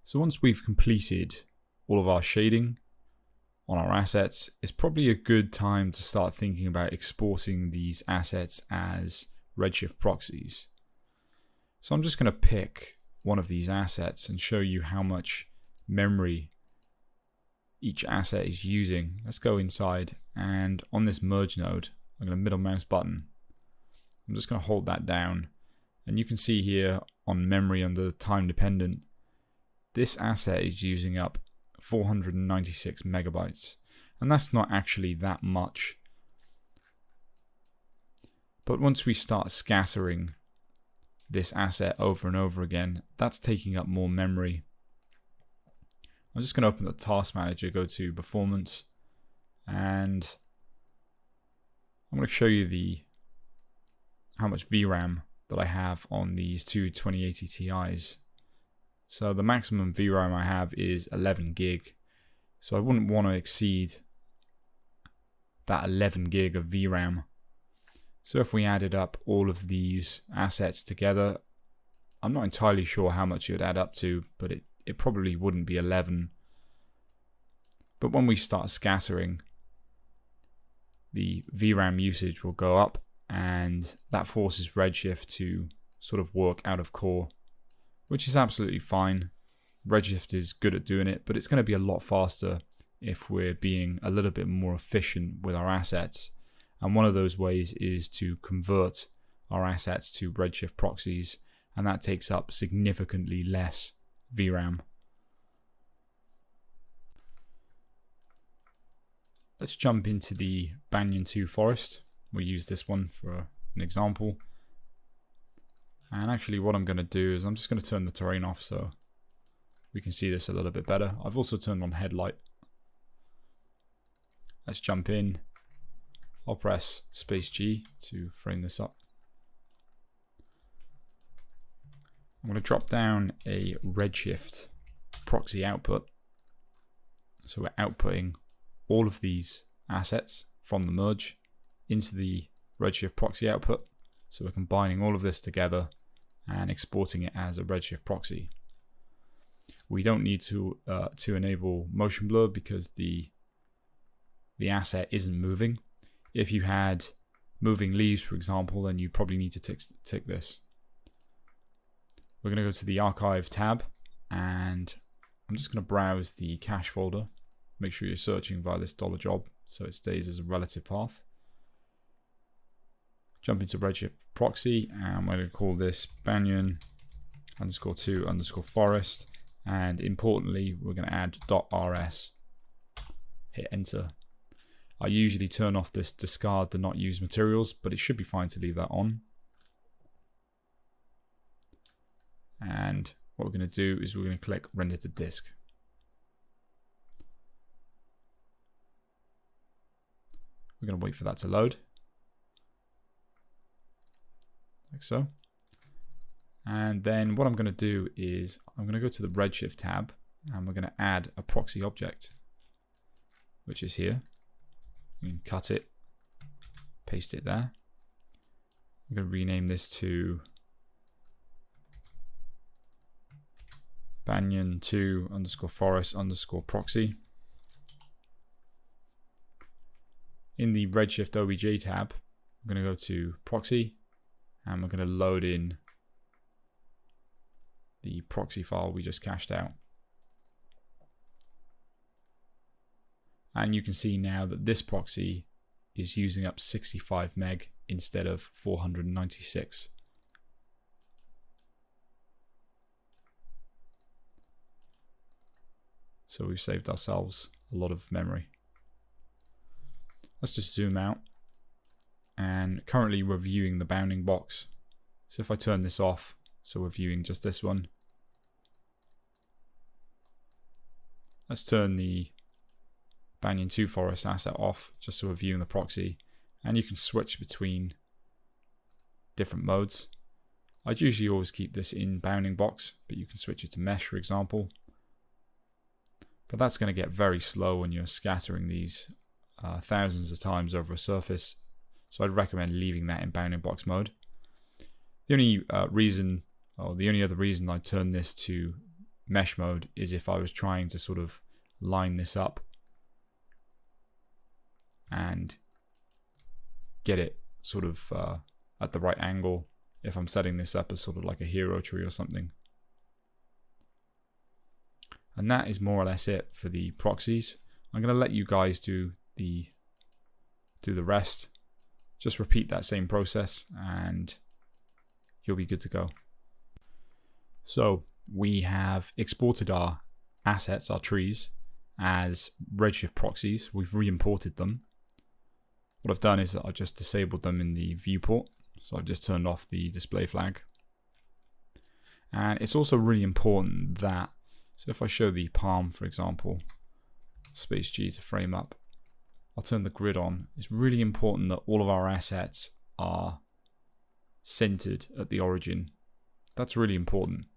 So once we've completed all of our shading on our assets, it's probably a good time to start thinking about exporting these assets as Redshift proxies. So I'm just going to pick one of these assets and show you how much memory each asset is using. Let's go inside, and on this merge node, I'm going to middle mouse button. I'm just going to hold that down, and you can see here on memory under time dependent, this asset is using up 496 megabytes, and that's not actually that much. But once we start scattering this asset over and over again, that's taking up more memory. I'm just going to open the task manager, go to performance, and I'm going to show you how much VRAM that I have on these two 2080 Ti's. So the maximum VRAM I have is 11 gig. So I wouldn't want to exceed that 11 gig of VRAM. So if we added up all of these assets together, I'm not entirely sure how much it would add up to, but it probably wouldn't be 11. But when we start scattering, the VRAM usage will go up, and that forces Redshift to sort of work out of core, which is absolutely fine. Redshift is good at doing it, but it's going to be a lot faster if we're being a little bit more efficient with our assets. And one of those ways is to convert our assets to Redshift proxies, and that takes up significantly less VRAM. Let's jump into the Banyan 2 forest. We'll use this one for an example. And actually what I'm going to do is I'm just going to turn the terrain off so we can see this a little bit better. I've also turned on headlight. Let's jump in. I'll press space G to frame this up. I'm going to drop down a Redshift proxy output. So we're outputting all of these assets from the merge into the Redshift proxy output. So we're combining all of this together and exporting it as a Redshift proxy. We don't need to enable motion blur because the asset isn't moving. If you had moving leaves, for example, then you probably need to tick this. We're going to go to the archive tab, and I'm just going to browse the cache folder. Make sure you're searching via this $job so it stays as a relative path. Jump into Redshift proxy, and I'm going to call this Banyan _2 _forest, and importantly we're going to add .rs. Hit enter. I usually turn off this discard the not used materials, but it should be fine to leave that on. And what we're going to do is we're going to click render to disk. We're going to wait for that to load. Like so. And then what I'm going to do is I'm going to go to the Redshift tab, and we're going to add a proxy object, which is here. You can cut it, paste it there. I'm going to rename this to Banyan 2 _forest _proxy. In the Redshift OBJ tab, we're going to go to proxy, and we're going to load in the proxy file we just cached out. And you can see now that this proxy is using up 65 meg instead of 496. So we've saved ourselves a lot of memory. Let's just zoom out, and currently we're viewing the bounding box. So if I turn this off, so we're viewing just this one. Let's turn the Banyan 2 forest asset off, just so we're viewing the proxy, and you can switch between different modes. I'd usually always keep this in bounding box, but you can switch it to mesh, for example. But that's going to get very slow when you're scattering these thousands of times over a surface, so I'd recommend leaving that in bounding box mode. The only other reason I turn this to mesh mode is if I was trying to sort of line this up and get it sort of at the right angle if I'm setting this up as sort of like a hero tree or something. And that is more or less it for the proxies. I'm going to let you guys do the rest. Just repeat that same process and you'll be good to go. So we have exported our assets, our trees, as Redshift proxies. We've re-imported them. What I've done is that I've just disabled them in the viewport. So I've just turned off the display flag. And it's also really important that, so if I show the palm, for example, space G to frame up, I'll turn the grid on. It's really important that all of our assets are centered at the origin. That's really important.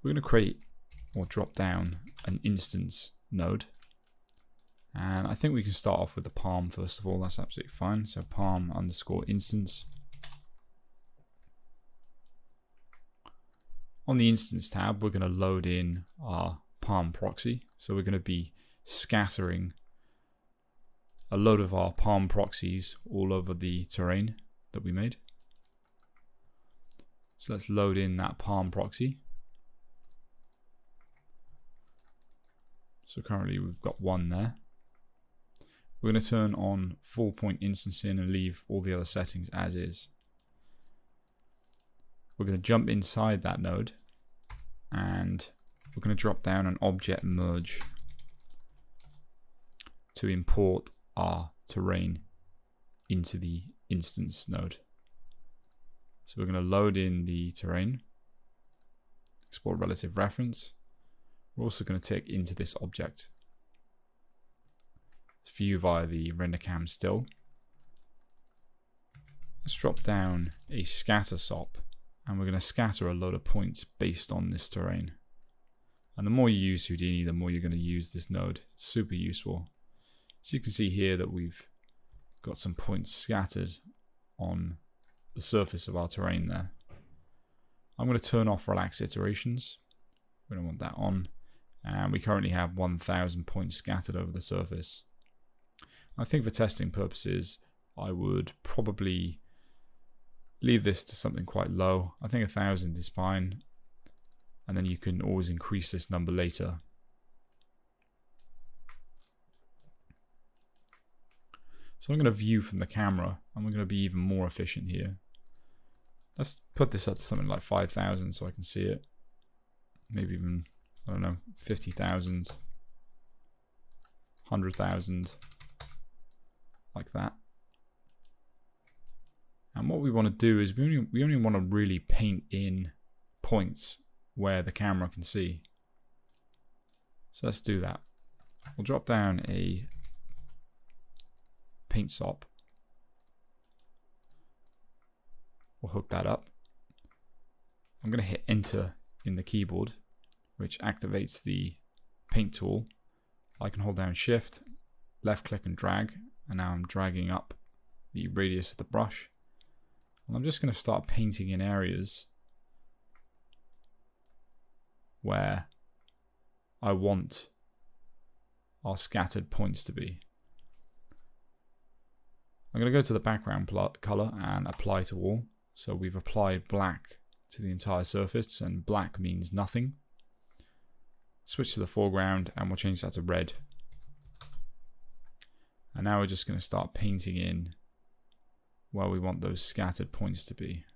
We're going to create or drop down an instance node. And I think we can start off with the palm first of all. That's absolutely fine. So palm underscore instance. On the instance tab, we're going to load in our palm proxy. So we're going to be scattering a load of our palm proxies all over the terrain that we made. So let's load in that palm proxy. So currently we've got one there. We're going to turn on full point instancing and leave all the other settings as is. We're going to jump inside that node and we're going to drop down an object merge to import our terrain into the instance node. So we're going to load in the terrain, export relative reference. We're also going to take into this object. View via the render cam still. Let's drop down a scatter SOP and we're going to scatter a load of points based on this terrain. And the more you use Houdini, the more you're going to use this node. It's super useful. So you can see here that we've got some points scattered on the surface of our terrain there. I'm going to turn off relax iterations. We don't want that on. And we currently have 1,000 points scattered over the surface. I think for testing purposes, I would probably leave this to something quite low. I think 1,000 is fine. And then you can always increase this number later. So I'm going to view from the camera and we're going to be even more efficient here. Let's put this up to something like 5,000 so I can see it. Maybe even, I don't know, 50,000, 100,000. Like that. And what we want to do is we only want to really paint in points where the camera can see. So let's do that. We'll drop down a paint SOP. We'll hook that up. I'm going to hit enter in the keyboard, which activates the paint tool. I can hold down shift, left click and drag. And now I'm dragging up the radius of the brush. And I'm just going to start painting in areas where I want our scattered points to be. I'm going to go to the background color and apply to all. So we've applied black to the entire surface and black means nothing. Switch to the foreground and we'll change that to red. And now we're just going to start painting in where we want those scattered points to be.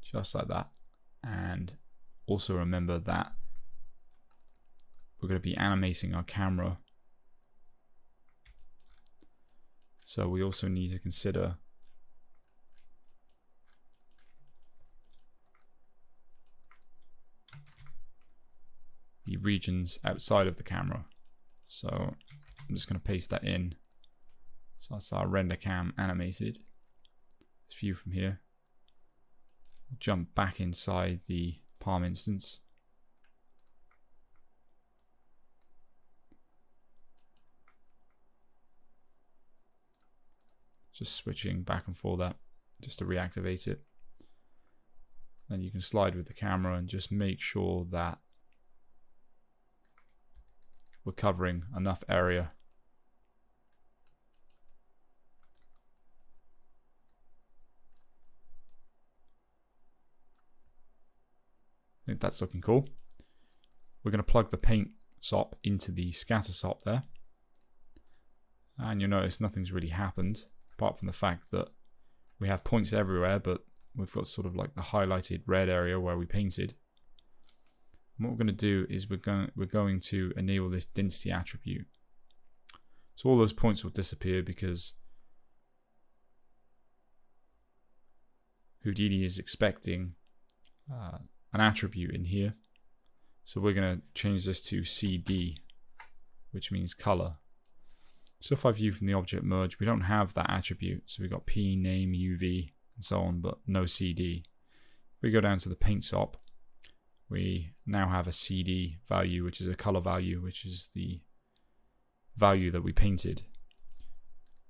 Just like that. And also remember that we're going to be animating our camera. So we also need to consider the regions outside of the camera. So I'm just going to paste that in. So that's our render cam animated. Let's view from here. jump back inside the Palm instance. Just switching back and forth that just to reactivate it. Then you can slide with the camera and just make sure that we're covering enough area. I think that's looking cool. We're going to plug the paint SOP into the scatter SOP there. And you'll notice nothing's really happened, apart from the fact that we have points everywhere, but we've got sort of like the highlighted red area where we painted. And what we're going to do is we're going to enable this density attribute. So all those points will disappear because Houdini is expecting an attribute in here. So we're going to change this to CD, which means color. So if I view from the object merge, we don't have that attribute. So we've got P, name, UV, and so on, but no CD. If we go down to the paint SOP, we now have a CD value, which is a color value, which is the value that we painted.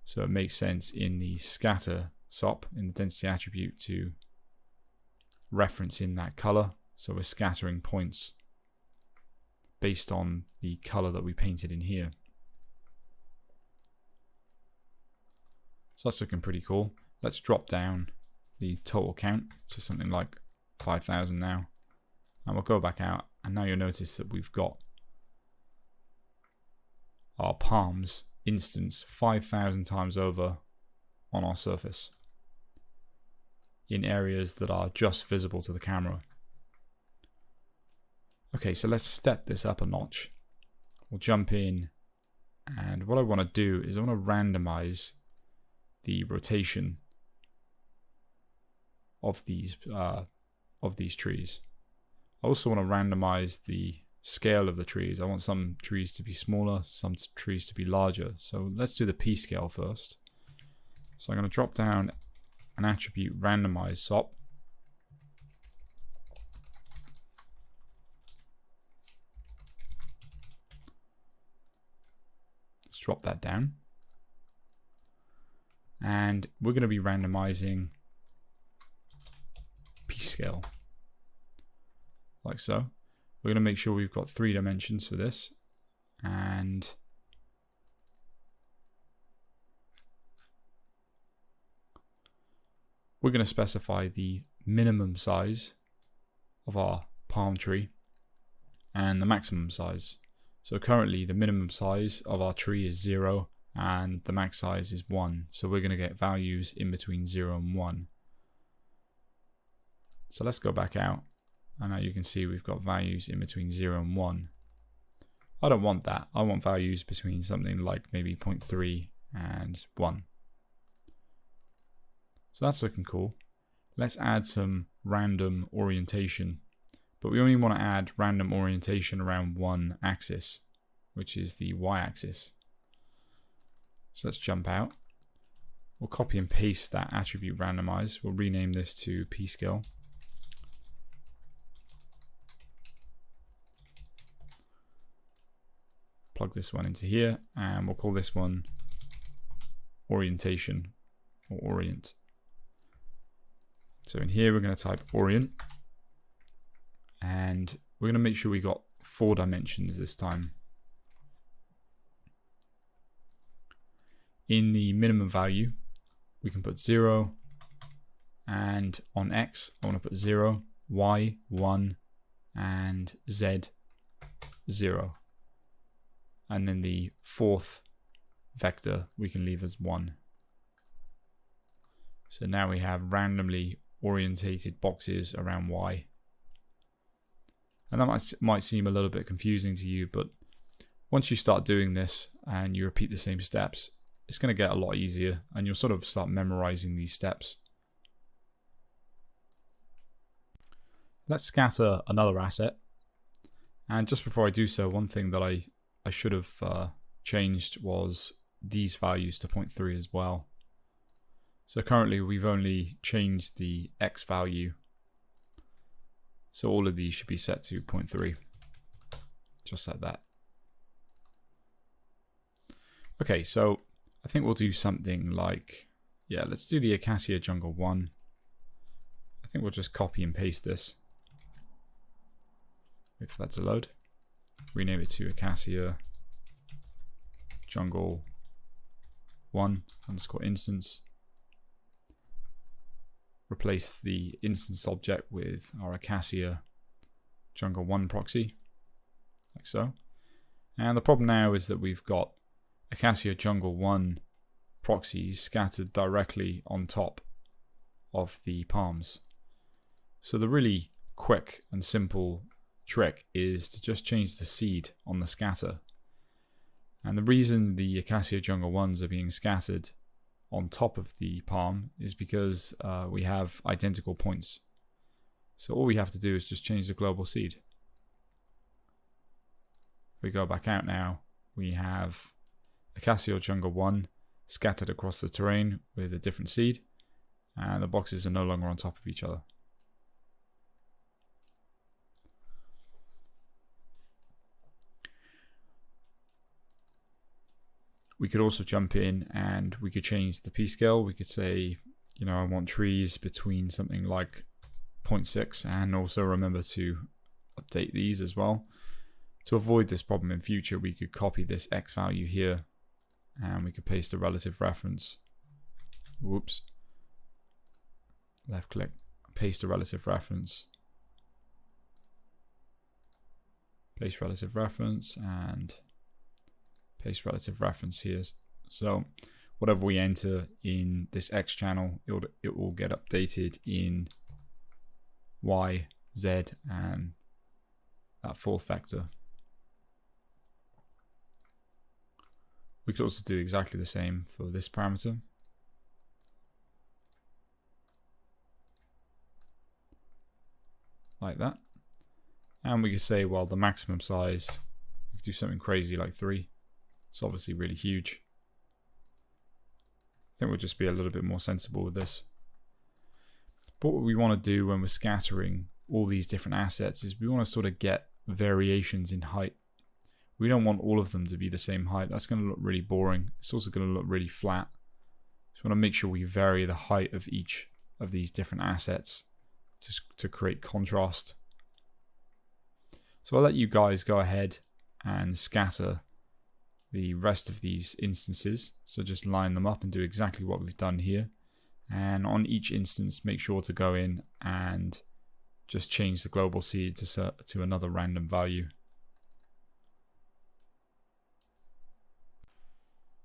So it makes sense in the scatter SOP, in the density attribute, to reference in that color. So we're scattering points based on the color that we painted in here. So that's looking pretty cool. Let's drop down the total count to something like 5,000 now. And we'll go back out, and now you'll notice that we've got our palms instance 5,000 times over on our surface in areas that are just visible to the camera. Okay, so let's step this up a notch. We'll jump in, and what I want to do is I want to randomize the rotation of these trees. I also want to randomize the scale of the trees. I want some trees to be smaller, some trees to be larger. So let's do the P scale first. So I'm going to drop down an attribute randomize SOP. Let's drop that down. And we're going to be randomizing P scale. Like so. We're going to make sure we've got 3 dimensions for this, and we're going to specify the minimum size of our palm tree and the maximum size. So currently the minimum size of our tree is 0 and the max size is 1. So we're going to get values in between 0 and 1. So let's go back out. And now you can see we've got values in between 0 and 1. I don't want that. I want values between something like maybe 0.3 and 1. So that's looking cool. Let's add some random orientation. But we only want to add random orientation around one axis, which is the y-axis. So let's jump out. We'll copy and paste that attribute randomize. We'll rename this to P-scale. Plug this one into here, and we'll call this one orientation or orient. So in here we're going to type orient, and we're going to make sure we got 4 dimensions this time. In the minimum value we can put 0, and on X I want to put 0, Y 1, and Z 0. And then the 4th vector we can leave as 1. So now we have randomly orientated boxes around Y. And that might seem a little bit confusing to you, but once you start doing this and you repeat the same steps, it's going to get a lot easier, and you'll sort of start memorizing these steps. Let's scatter another asset. And just before I do so, one thing that I should have changed was these values to 0.3 as well. So currently we've only changed the X value So all of these should be set to 0.3, just like that. Okay, so I think we'll do something like, yeah, let's do the Acacia Jungle 1. I think we'll just copy and paste this. Wait for that to load. Rename it to Acacia Jungle 1 underscore instance. Replace the instance object with our Acacia Jungle 1 proxy, like so. And the problem now is that we've got Acacia Jungle 1 proxies scattered directly on top of the palms. So the really quick and simple trick is to just change the seed on the scatter. And the reason the Acacia Jungle 1s are being scattered on top of the palm is because we have identical points. So all we have to do is just change the global seed. If we go back out now, we have Acacia Jungle 1 scattered across the terrain with a different seed, and the boxes are no longer on top of each other. We could also jump in and we could change the P scale. We could say, you know, I want trees between something like 0.6, and also remember to update these as well. To avoid this problem in future, we could copy this X value here and we could paste a relative reference. Whoops. Left click, paste a relative reference. Paste relative reference and paste relative reference here. So whatever we enter in this X channel, it will get updated in Y, Z, and that fourth vector. We could also do exactly the same for this parameter. Like that. And we could say, well, the maximum size, we could do something crazy like 3. It's obviously really huge. I think we'll just be a little bit more sensible with this. But what we want to do when we're scattering all these different assets is we want to sort of get variations in height. We don't want all of them to be the same height. That's going to look really boring. It's also going to look really flat. So we want to make sure we vary the height of each of these different assets to create contrast. So I'll let you guys go ahead and scatter the rest of these instances. So just line them up and do exactly what we've done here. And on each instance, make sure to go in and just change the global seed to another random value.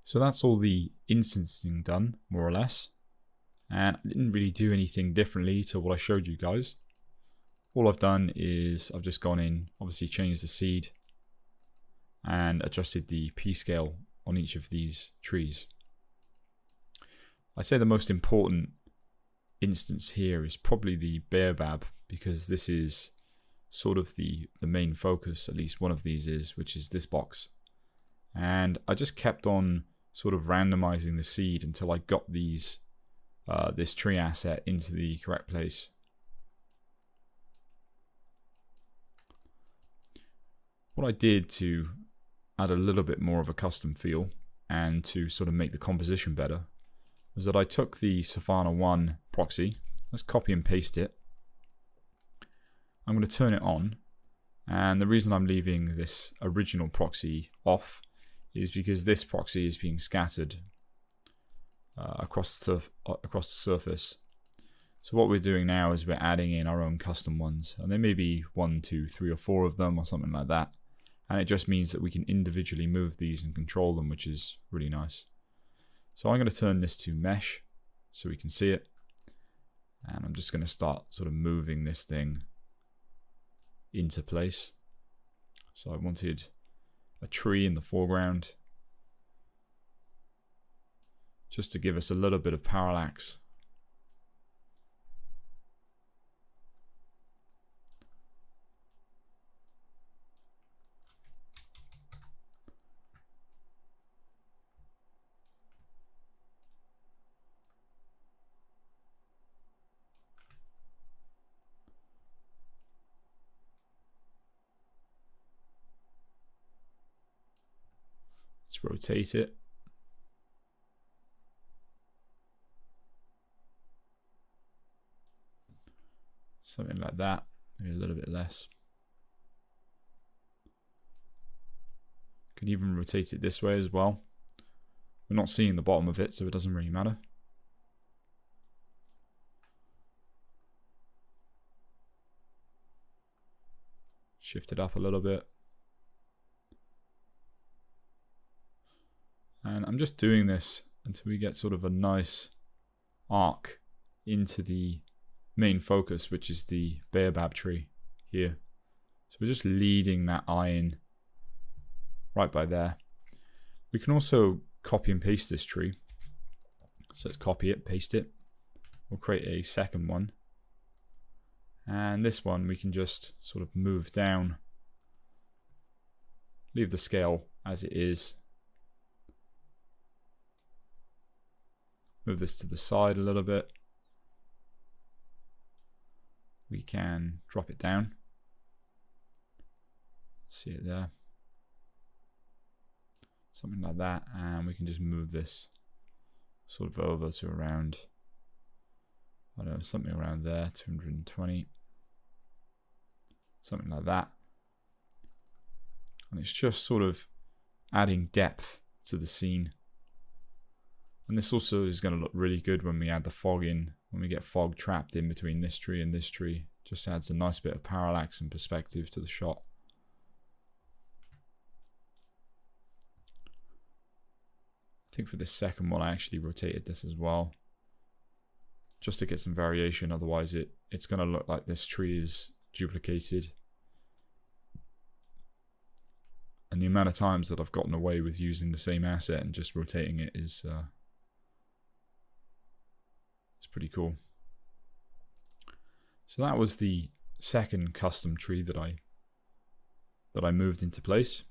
So that's all the instancing done, more or less. And I didn't really do anything differently to what I showed you guys. All I've done is I've just gone in, obviously changed the seed, and adjusted the P scale on each of these trees. I'd say the most important instance here is probably the baobab, because this is sort of the main focus, at least one of these is, which is this box. And I just kept on sort of randomizing the seed until I got these this tree asset into the correct place. What I did to add a little bit more of a custom feel and to sort of make the composition better was that I took the Savannah 1 proxy. Let's copy and paste it. I'm going to turn it on, and the reason I'm leaving this original proxy off is because this proxy is being scattered across the surface. So what we're doing now is we're adding in our own custom ones, and there may be 1, 2, 3, or 4 of them or something like that. And it just means that we can individually move these and control them, which is really nice. So I'm going to turn this to mesh so we can see it. And I'm just going to start sort of moving this thing into place. So I wanted a tree in the foreground, just to give us a little bit of parallax. Let's rotate it. Something like that, maybe a little bit less. Could even rotate it this way as well. We're not seeing the bottom of it, so it doesn't really matter. Shift it up a little bit. And I'm just doing this until we get sort of a nice arc into the main focus, which is the baobab tree here. So we're just leading that eye in right by there. We can also copy and paste this tree. So let's copy it, paste it. We'll create a second one. And this one we can just sort of move down. Leave the scale as it is. Move this to the side a little bit. We can drop it down. See it there. Something like that. And we can just move this sort of over to around, I don't know, something around there, 220. Something like that. And it's just sort of adding depth to the scene. And this also is going to look really good when we add the fog in. When we get fog trapped in between this tree and this tree. Just adds a nice bit of parallax and perspective to the shot. I think for this second one I actually rotated this as well. Just to get some variation, otherwise it's going to look like this tree is duplicated. And the amount of times that I've gotten away with using the same asset and just rotating it is it's pretty cool. So that was the second custom tree that I moved into place.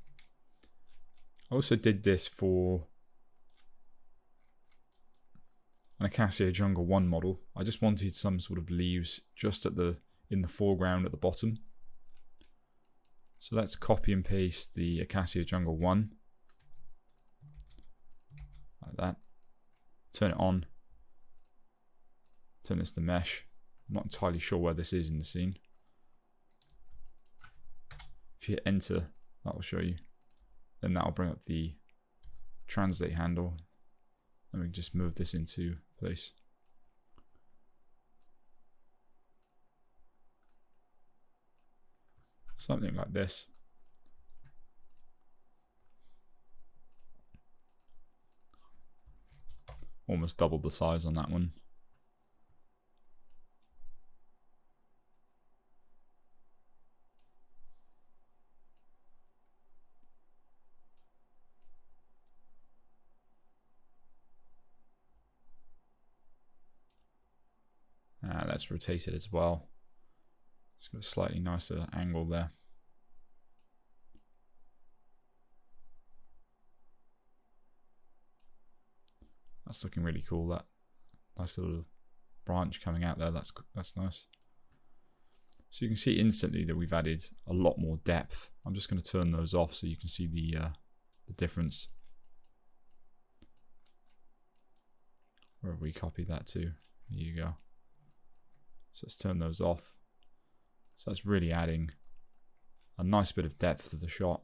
I also did this for an Acacia Jungle 1 model. I just wanted some sort of leaves just in the foreground at the bottom. So let's copy and paste the Acacia Jungle 1. Like that. Turn it on. Turn this to mesh. I'm not entirely sure where this is in the scene. If you hit enter, that will show you. Then that will bring up the translate handle. And we can just move this into place. Something like this. Almost doubled the size on that one. Let's rotate it as well. It's got a slightly nicer angle there. That's looking really cool. That nice little branch coming out there. That's nice. So you can see instantly that we've added a lot more depth. I'm just going to turn those off so you can see the difference. Where have we copied that to? There you go. So let's turn those off. So that's really adding a nice bit of depth to the shot,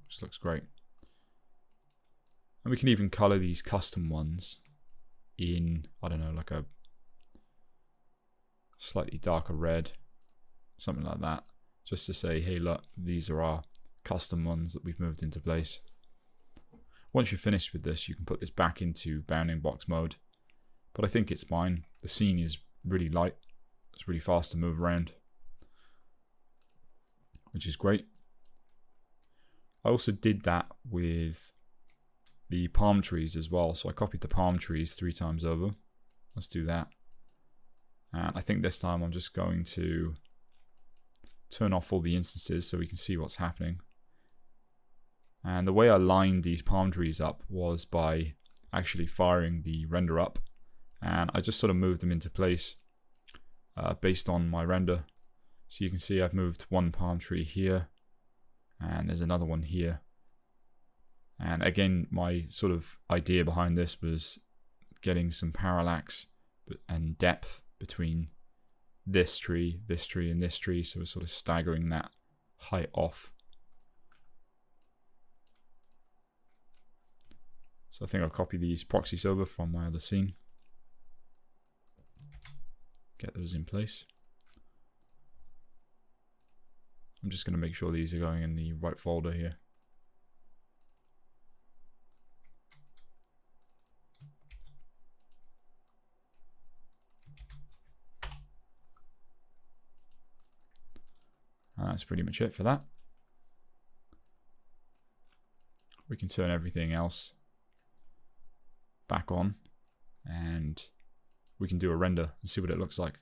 which looks great. And we can even color these custom ones in, I don't know, like a slightly darker red, something like that, just to say, hey look, these are our custom ones that we've moved into place. Once you're finished with this, you can put this back into bounding box mode, but I think it's fine. The scene is really light. It's really fast to move around, which is great. I also did that with the palm trees as well. So I copied the palm trees 3 times over. Let's do that. And I think this time I'm just going to turn off all the instances so we can see what's happening. And the way I lined these palm trees up was by actually firing the render up. And I just sort of moved them into place based on my render. So you can see I've moved one palm tree here, and there's another one here. And again, my sort of idea behind this was getting some parallax and depth between this tree, and this tree. So we're sort of staggering that height off. So I think I'll copy these proxies over from my other scene. Get those in place. I'm just going to make sure these are going in the right folder here. And that's pretty much it for that. We can turn everything else back on and we can do a render and see what it looks like.